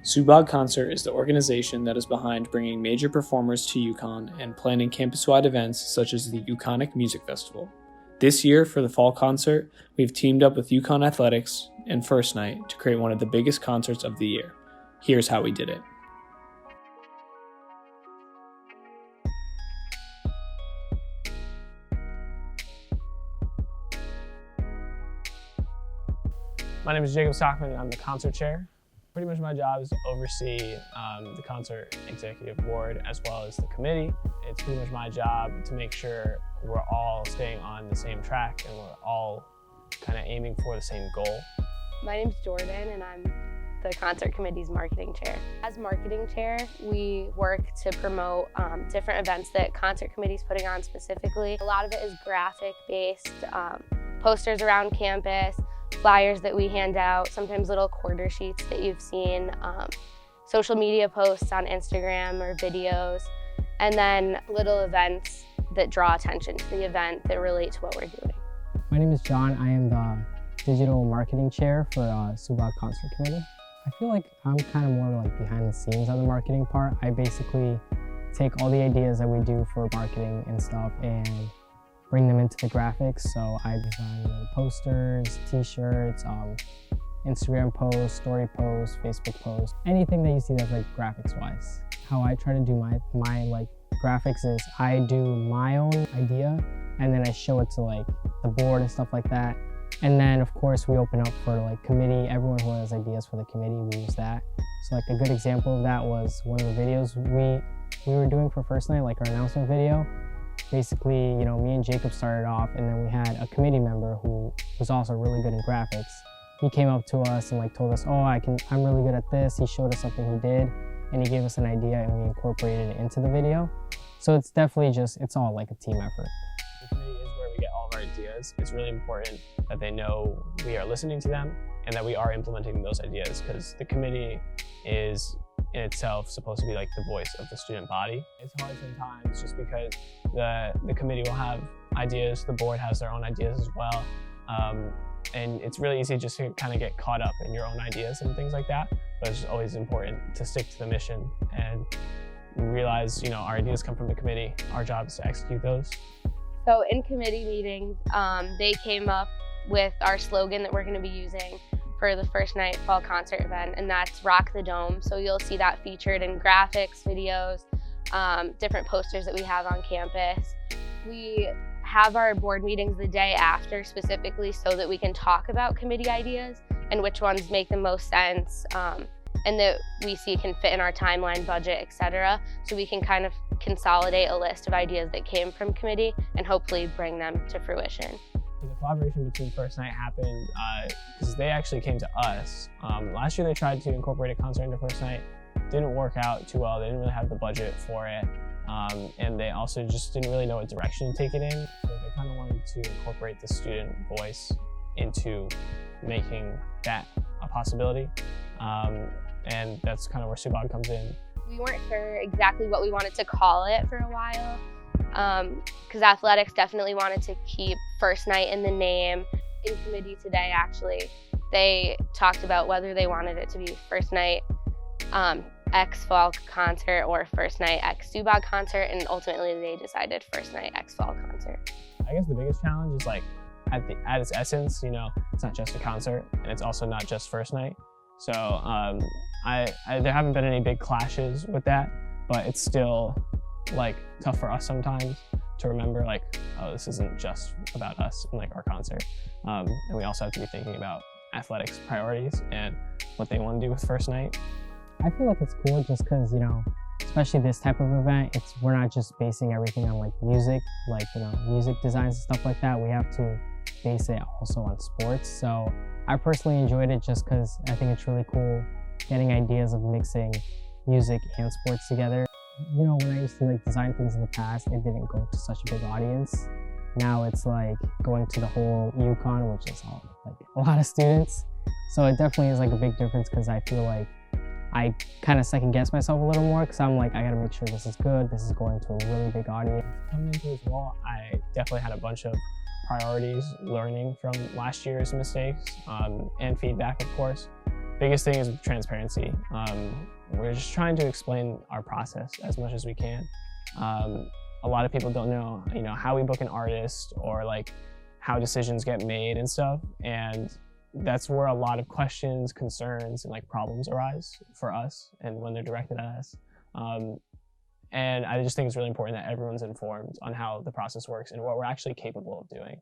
Subag Concert is the organization that is behind bringing major performers to UConn and planning campus-wide events such as the UConnic Music Festival. This year, for the fall concert, we've teamed up with UConn Athletics and First Night to create one of the biggest concerts of the year. Here's how we did it. My name is Jacob Stockman. I'm the concert chair. Pretty much my job is to oversee the concert executive board as well as the committee. It's pretty much my job to make sure we're all staying on the same track and we're all kind of aiming for the same goal. My name's Jordan and I'm the concert committee's marketing chair. As marketing chair, we work to promote different events that concert committee's putting on specifically. A lot of it is graphic based, posters around campus, flyers that we hand out, sometimes little quarter sheets that you've seen, social media posts on Instagram or videos, and then little events that draw attention to the event that relate to what we're doing. My name is John. I am the digital marketing chair for Subag Concert Committee. I feel like I'm kind of more like behind the scenes on the marketing part. I basically take all the ideas that we do for marketing and stuff and bring them into the graphics. So I design posters, t-shirts, Instagram posts, story posts, Facebook posts, anything that you see that's like graphics wise. How I try to do my like graphics is I do my own idea and then I show it to like the board and stuff like that. And then of course we open up for like committee. Everyone who has ideas for the committee, we use that. So like a good example of that was one of the videos we were doing for First Night, like our announcement video. Basically, you know, me and Jacob started off and then we had a committee member who was also really good in graphics. He came up to us and like told us, oh, I'm really good at this. He showed us something he did and he gave us an idea and we incorporated it into the video. So it's definitely it's all like a team effort. The committee is where we get all of our ideas. It's really important that they know we are listening to them and that we are implementing those ideas, because the committee is in itself supposed to be like the voice of the student body. It's hard sometimes just because the committee will have ideas, the board has their own ideas as well. And it's really easy just to kind of get caught up in your own ideas and things like that. But it's always important to stick to the mission and realize, you know, our ideas come from the committee. Our job is to execute those. So in committee meetings, they came up with our slogan that we're going to be using for the First Night fall concert event, and that's Rock the Dome. So you'll see that featured in graphics, videos, different posters that we have on campus. We have our board meetings the day after specifically so that we can talk about committee ideas and which ones make the most sense and that we see can fit in our timeline, budget, etc. So we can kind of consolidate a list of ideas that came from committee and hopefully bring them to fruition. The collaboration between First Night happened because they actually came to us. Last year they tried to incorporate a concert into First Night. Didn't work out too well. They didn't really have the budget for it. And they also just didn't really know what direction to take it in. So they kind of wanted to incorporate the student voice into making that a possibility. And that's kind of where Subag comes in. We weren't sure exactly what we wanted to call it for a while. Because athletics definitely wanted to keep First Night in the name. In committee today, actually, they talked about whether they wanted it to be First Night X Fall Concert or First Night X Subag Concert, and ultimately they decided First Night X Fall Concert. I guess the biggest challenge is like at its essence, you know, it's not just a concert and it's also not just First Night. So there haven't been any big clashes with that, but it's still like tough for us sometimes to remember like, oh, this isn't just about us and like our concert. And we also have to be thinking about athletics priorities and what they want to do with First Night. I feel like it's cool just because, you know, especially this type of event, we're not just basing everything on like music, like, you know, music designs and stuff like that. We have to base it also on sports. So I personally enjoyed it just because I think it's really cool getting ideas of mixing music and sports together. You know, when I used to like design things in the past, it didn't go to such a big audience. Now it's like going to the whole UConn, which is like a lot of students. So it definitely is like a big difference because I feel like I kind of second guess myself a little more because I'm like, I gotta make sure this is good. This is going to a really big audience. Coming into this role, I definitely had a bunch of priorities, learning from last year's mistakes and feedback, of course. Biggest thing is transparency. We're just trying to explain our process as much as we can. A lot of people don't know, how we book an artist or like how decisions get made and stuff. And that's where a lot of questions, concerns, and like problems arise for us and when they're directed at us. And I just think it's really important that everyone's informed on how the process works and what we're actually capable of doing.